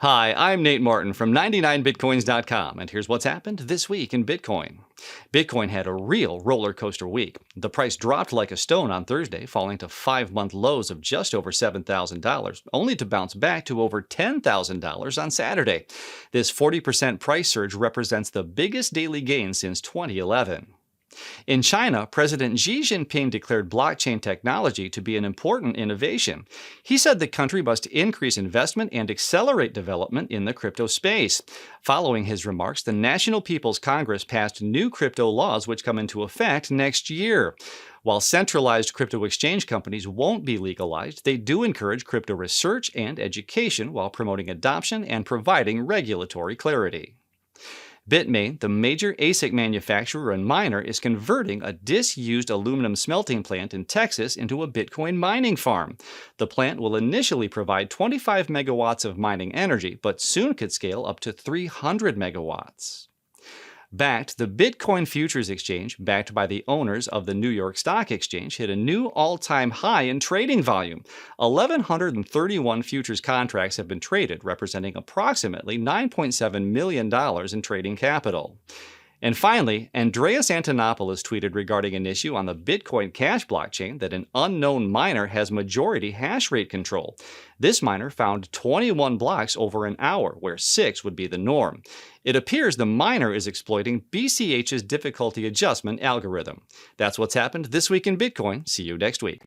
Hi, I'm Nate Martin from 99bitcoins.com, and here's what's happened this week in Bitcoin. Bitcoin had a real roller coaster week. The price dropped like a stone on Thursday, falling to 5-month lows of just over $7,000, only to bounce back to over $10,000 on Saturday. This 40% price surge represents the biggest daily gain since 2011. In China, President Xi Jinping declared blockchain technology to be an important innovation. He said the country must increase investment and accelerate development in the crypto space. Following his remarks, the National People's Congress passed new crypto laws which come into effect next year. While centralized crypto exchange companies won't be legalized, they do encourage crypto research and education while promoting adoption and providing regulatory clarity. Bitmain, the major ASIC manufacturer and miner, is converting a disused aluminum smelting plant in Texas into a Bitcoin mining farm. The plant will initially provide 25 megawatts of mining energy, but soon could scale up to 300 megawatts. Bakkt, the Bitcoin futures exchange, backed by the owners of the New York Stock Exchange, hit a new all-time high in trading volume. 1,131 futures contracts have been traded, representing approximately $9.7 million in trading capital. And finally, Andreas Antonopoulos tweeted regarding an issue on the Bitcoin Cash blockchain that an unknown miner has majority hash rate control. This miner found 21 blocks over an hour, where 6 would be the norm. It appears the miner is exploiting BCH's difficulty adjustment algorithm. That's what's happened this week in Bitcoin. See you next week.